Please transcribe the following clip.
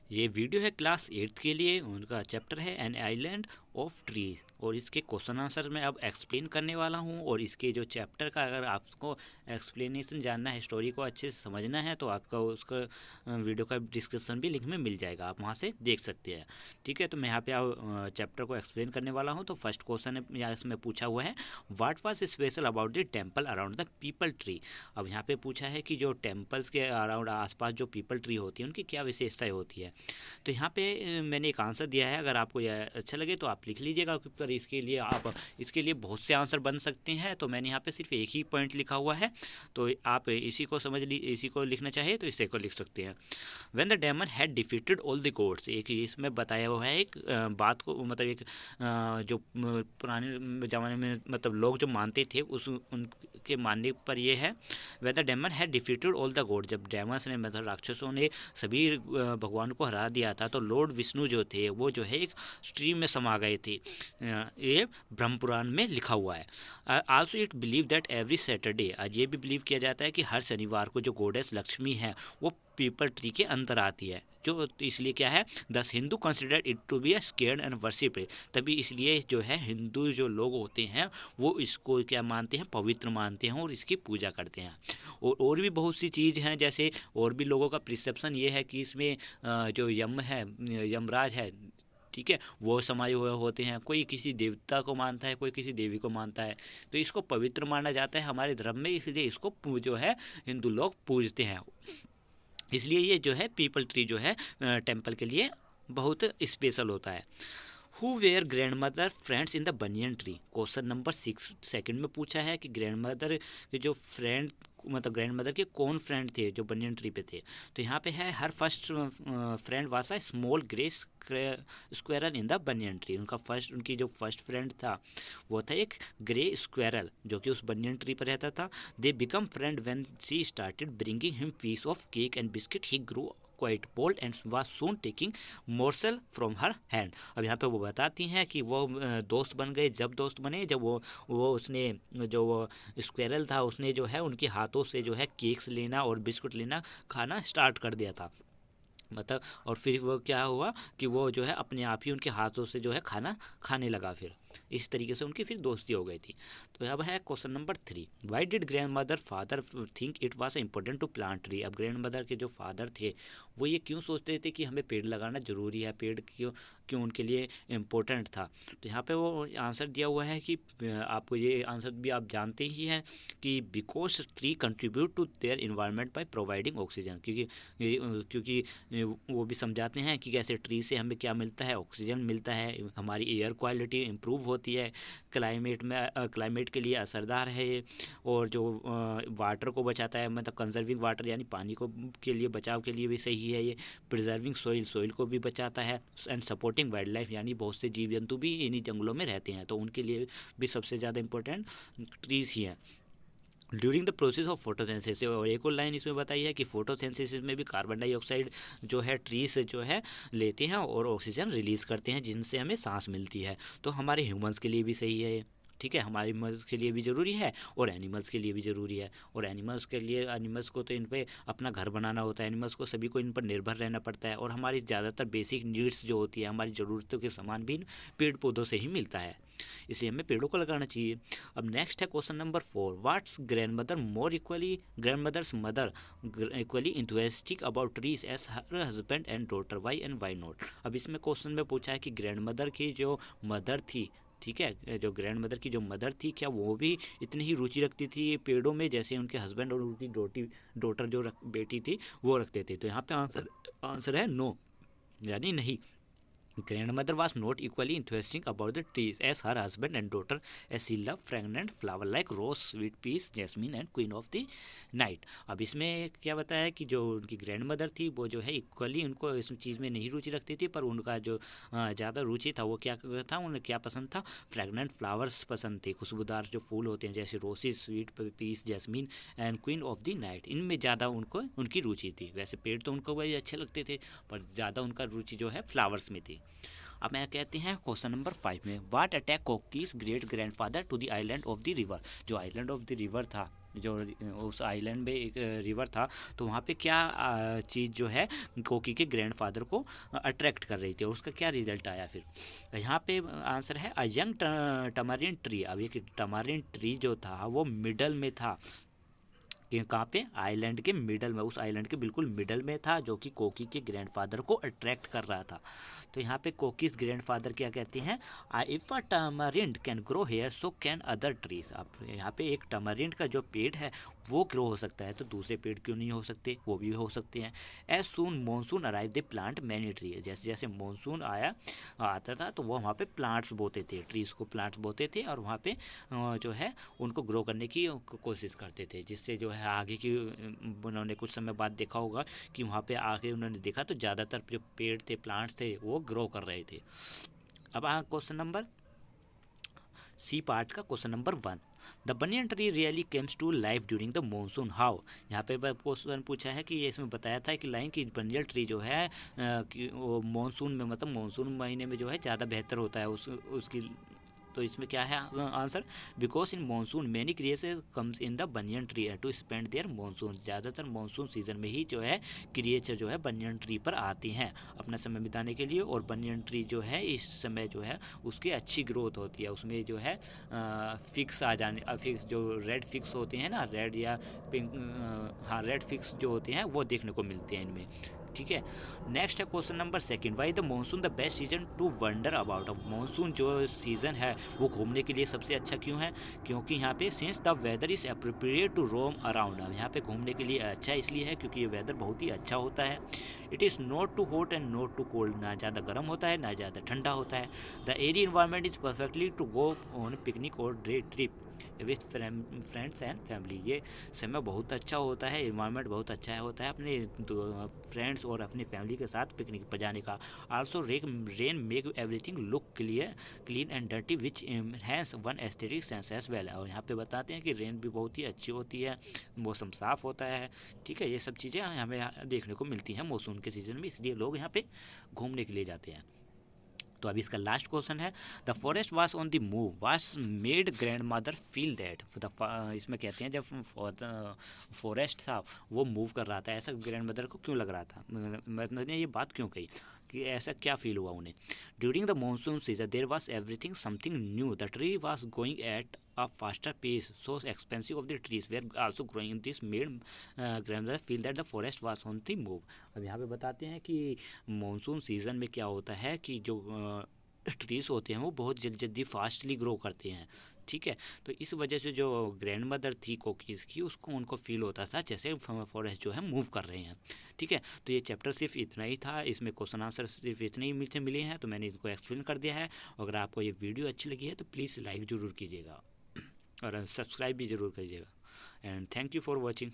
ये वीडियो है class 8th के लिए। उनका चैप्टर है एन आइलैंड ऑफ ट्रीज और इसके क्वेश्चन आंसर मैं अब एक्सप्लेन करने वाला हूँ। और इसके जो चैप्टर का अगर आपको एक्सप्लेनेशन जानना है, स्टोरी को अच्छे से समझना है, तो आपका उसका वीडियो का डिस्क्रिप्शन भी लिंक में मिल जाएगा, आप वहाँ से देख सकते हैं। ठीक है, तो मैं यहाँ पे चैप्टर को एक्सप्लेन करने वाला हूँ। तो फर्स्ट क्वेश्चन है यहाँ इसमें पूछा हुआ है, what was special about the temple around the people tree. अब यहाँ पे पूछा है कि जो टेम्पल्स के अराउंड आसपास जो पीपल ट्री होती है उनकी क्या विशेषताएं होती है। तो यहाँ पे मैंने एक आंसर दिया है, अगर आपको यह अच्छा लगे तो आप लिख लीजिएगा, पर इसके लिए बहुत से आंसर बन सकते हैं। तो मैंने यहाँ पे सिर्फ एक ही पॉइंट लिखा हुआ है, तो आप इसी को लिखना चाहे तो इसे को लिख सकते हैं। When the demon had defeated all the gods, एक इसमें बताया हुआ है एक बात को, मतलब एक जो पुराने ज़माने में मतलब लोग जो मानते थे उनके मानने पर ये है, when the demon had defeated all the God, जब डेमन्स ने मतलब राक्षसों ने सभी भगवान को हरा दिया था, तो लॉर्ड विष्णु जो थे वो जो है एक ट्री में समा गए थे। ये ब्रह्म पुराण में लिखा हुआ है। Also it believe that every Saturday, आज ये भी बिलीव किया जाता है कि हर शनिवार को जो गॉडेस लक्ष्मी है वो पीपल ट्री के अंदर आती है। जो इसलिए क्या है, thus Hindu consider it to be a sacred and worship, तभी इसलिए जो है हिंदू जो लोग होते हैं वो इसको क्या मानते हैं, पवित्र मानते हैं और इसकी पूजा करते हैं। और भी बहुत सी चीज़ हैं, जैसे और भी लोगों का प्रिसेप्शन ये है कि इसमें जो यमराज है, ठीक है, वो समाये हुए होते हैं। कोई किसी देवता को मानता है, कोई किसी देवी को मानता है, तो इसको पवित्र माना जाता है हमारे धर्म में, इसलिए इसको जो है हिंदू लोग पूजते हैं। इसलिए ये जो है पीपल ट्री जो है टेम्पल के लिए बहुत स्पेशल होता है। Who were grandmother friends in the banyan tree, question number 6 second में पूछा है कि ग्रैंड मदर के जो फ्रेंड, मतलब ग्रैंड मदर के कौन फ्रेंड थे जो बनियन ट्री पे थे। तो यहाँ पे है, her first friend was a small grey squirrel in the banyan tree, उनकी जो फर्स्ट फ्रेंड था वो था एक ग्रे स्क्वेरल जो कि उस बनियन ट्री पर रहता था। They become friend when she started bringing him piece of cake and biscuit, he grow quite bold and was soon taking morsel from her hand. अब यहाँ पे वो बताती हैं कि वो दोस्त बन गए, जब दोस्त बने जब वो उसने जो वो स्क्वेरल था उसने जो है उनके हाथों से जो है केक्स लेना और बिस्कुट लेना खाना स्टार्ट कर दिया था, मतलब। और फिर वो क्या हुआ कि वो जो है अपने आप ही उनके हाथों से जो है खाना खाने लगा, फिर इस तरीके से उनकी फिर दोस्ती हो गई थी। तो अब है question number 3, why did grandmother father think it was important to plant tree. अब ग्रैंड मदर के जो फादर थे वो ये क्यों सोचते थे कि हमें पेड़ लगाना ज़रूरी है, पेड़ क्यों क्यों उनके लिए इम्पोर्टेंट था। तो यहाँ पे वो आंसर दिया हुआ है कि आपको ये आंसर भी आप जानते ही हैं कि because tree contribute to their environment by providing oxygen, क्योंकि वो भी समझाते हैं कि कैसे ट्री से हमें क्या मिलता है, ऑक्सीजन मिलता है, हमारी एयर क्वालिटी इम्प्रूव होती है, क्लाइमेट के लिए असरदार है ये, और जो वाटर को बचाता है, मतलब कंजर्विंग वाटर यानी पानी को के लिए बचाव के लिए भी सही है ये, प्रिजर्विंग सोइल को भी बचाता है, एंड सपोर्टिंग वाइल्ड लाइफ, यानी बहुत से जीव जंतु भी इन्हीं जंगलों में रहते हैं, तो उनके लिए भी सबसे ज़्यादा इंपॉर्टेंट ट्रीज ही हैं। During the process of photosynthesis, और एक और लाइन इसमें बताई है कि फोटोसेंसिस में भी कार्बन डाइऑक्साइड जो है ट्री से जो है लेते हैं और ऑक्सीजन रिलीज़ करते हैं, जिनसे हमें सांस मिलती है। तो हमारे ह्यूमंस के लिए भी सही है ये, ठीक है, हमारे ह्यूमंस के लिए भी ज़रूरी है और एनिमल्स के लिए भी ज़रूरी है। और एनिमल्स को तो इन पर अपना घर बनाना होता है, एनिमल्स को सभी को इन पर निर्भर रहना पड़ता है, और हमारी ज़्यादातर बेसिक नीड्स जो होती है, हमारी ज़रूरतों के सामान भी पेड़ पौधों से ही मिलता है, इसलिए हमें पेड़ों को लगाना चाहिए। अब नेक्स्ट है question number 4, what's grandmother's mother equally enthusiastic about trees as her husband and daughter, why and why not. अब इसमें क्वेश्चन में पूछा है कि ग्रैंड मदर की जो मदर थी, ठीक है, जो ग्रैंड मदर की जो मदर थी, क्या वो भी इतनी ही रुचि रखती थी पेड़ों में जैसे उनके हस्बैंड और उनकी डॉटर जो बेटी थी वो रखते थे। तो यहाँ पे आंसर है नो, यानी नहीं। Grandmother was not equally enthusiastic about the trees as her husband and daughter, as she loved fragrant flower like rose, sweet peas, jasmine and queen of the night। अब इसमें क्या बताया कि जो उनकी ग्रैंड मदर थी वो जो है इक्वली उनको इस चीज़ में नहीं रुचि रखती थी, पर उनका जो ज़्यादा रुचि था वो क्या था, उन्हें क्या पसंद था, फ्रेगनेंट फ्लावर्स पसंद थे, खुशबूदार जो फूल होते हैं जैसे roses, sweet peas, jasmine and queen of the night, इनमें ज़्यादा उनको उनकी रुचि थी। वैसे पेड़ तो उनको बड़े अच्छे लगते थे, पर ज़्यादा उनका रुचि जो है फ्लावर्स में थी। अब मैं कहते हैं क्वेश्चन नंबर 5 में, व्हाट अटैक कोकीज great grandfather to the island of the river. जो आइलैंड ऑफ द रिवर था जो उस आइलैंड में एक रिवर था, तो वहाँ पे क्या चीज़ जो है कोकी के ग्रैंडफादर को अट्रैक्ट कर रही थी, और उसका क्या रिजल्ट आया फिर। यहाँ पे आंसर है अ यंग टमारिन ट्री। अब ये टमारिन ट्री जो था वो मिडल में था, कि कहाँ पे, आइलैंड के मिडल में, उस आइलैंड के बिल्कुल मिडल में था, जो कि कोकी के ग्रैंडफादर को अट्रैक्ट कर रहा था। तो यहाँ पे कोकीज ग्रैंडफादर क्या कहते हैं, if a tamarind can grow here so can other trees. अब यहाँ पे एक टमारिंड का जो पेड़ है वो ग्रो हो सकता है, तो दूसरे पेड़ क्यों नहीं हो सकते, वो भी हो सकते हैं। एज सून मानसून अराइव दे प्लांट मैनी ट्री। जैसे जैसे मानसून आता था तो वो वहाँ पे प्लांट्स बोते थे, ट्रीज़ को प्लांट्स बोते थे, और वहाँ पे जो है उनको ग्रो करने की कोशिश करते थे, जिससे जो है आगे की उन्होंने कुछ समय बाद देखा होगा कि वहाँ पे आगे उन्होंने देखा तो ज़्यादातर जो पेड़ थे, प्लांट्स थे, वो ग्रो कर रहे थे। अब क्वेश्चन नंबर सी पार्ट का question number 1, the banyan tree really comes to life during the monsoon how. यहाँ पे क्वेश्चन पूछा है कि ये इसमें बताया था कि लाइन की बनियल ट्री जो है कि वो मानसून में, मतलब मानसून महीने में जो है ज़्यादा बेहतर होता है उसकी। तो इसमें क्या है answer, because in monsoon many creature comes in the banyan tree to spend their monsoon. ज़्यादातर मानसून सीजन में ही जो है क्रिएचर जो है बनियन ट्री पर आते हैं अपना समय बिताने के लिए, और बनियन ट्री जो है इस समय जो है उसकी अच्छी ग्रोथ होती है, उसमें जो है फिक्स आ जाने, फिक्स जो रेड फिक्स होते हैं ना, रेड या पिंक, हाँ रेड फिक्स जो होते हैं वो देखने को मिलते हैं इनमें। ठीक है, नेक्स्ट है question number 2, why the monsoon the best season two wonder about. अब मानसून जो सीज़न है वो घूमने के लिए सबसे अच्छा क्यों है, क्योंकि यहाँ पे since the weather is appropriate to roam around. अब यहाँ पे घूमने के लिए अच्छा इसलिए है क्योंकि ये वेदर बहुत ही अच्छा होता है। It is not too hot and not too cold, ना ज़्यादा गर्म होता है ना ज़्यादा ठंडा होता है। The area environment is perfectly to go on picnic और day trip with friends and family. ये समय बहुत अच्छा होता है, इन्वायरमेंट बहुत अच्छा होता है अपने फ्रेंड्स और अपनी फैमिली के साथ पिकनिक पर जाने का। Also rain make everything look clean and dirty which has one aesthetic sense as well. और यहाँ पे बताते हैं कि रेन भी बहुत ही अच्छी होती है, मौसम साफ़ होता है। ठीक है, ये सब चीज़ें हमें देखने को मिलती हैं मानसून के सीज़न में, इसलिए लोग यहाँ पे घूमने के लिए जाते हैं। तो अभी इसका लास्ट क्वेश्चन है, the forest was on the move was made grand mother feel that. इसमें कहते हैं जब फॉरेस्ट था वो मूव कर रहा था, ऐसा ग्रैंड मदर को क्यों लग रहा था, मतलब ने ये बात क्यों कही कि ऐसा क्या फील हुआ उन्हें। During the monsoon season there was everything something new, the tree was going at a faster pace, so expensive of the trees were also growing. This made grandmother feel that the forest was on the move. अब यहाँ पे बताते हैं कि monsoon season में क्या होता है कि जो ट्रीज़ होते हैं वो बहुत जल्दी फास्टली ग्रो करते हैं। ठीक है, तो इस वजह से जो ग्रैंड मदर थी कोकीज़ की, उसको उनको फील होता था जैसे फॉरेस्ट जो है मूव कर रहे हैं। ठीक है, तो ये चैप्टर सिर्फ इतना ही था, इसमें क्वेश्चन आंसर सिर्फ इतने ही मिले हैं, तो मैंने इनको एक्सप्लेन कर दिया है। अगर आपको ये वीडियो अच्छी लगी है तो प्लीज़ लाइक ज़रूर कीजिएगा और सब्सक्राइब भी ज़रूर करिएगा। And thank you for watching.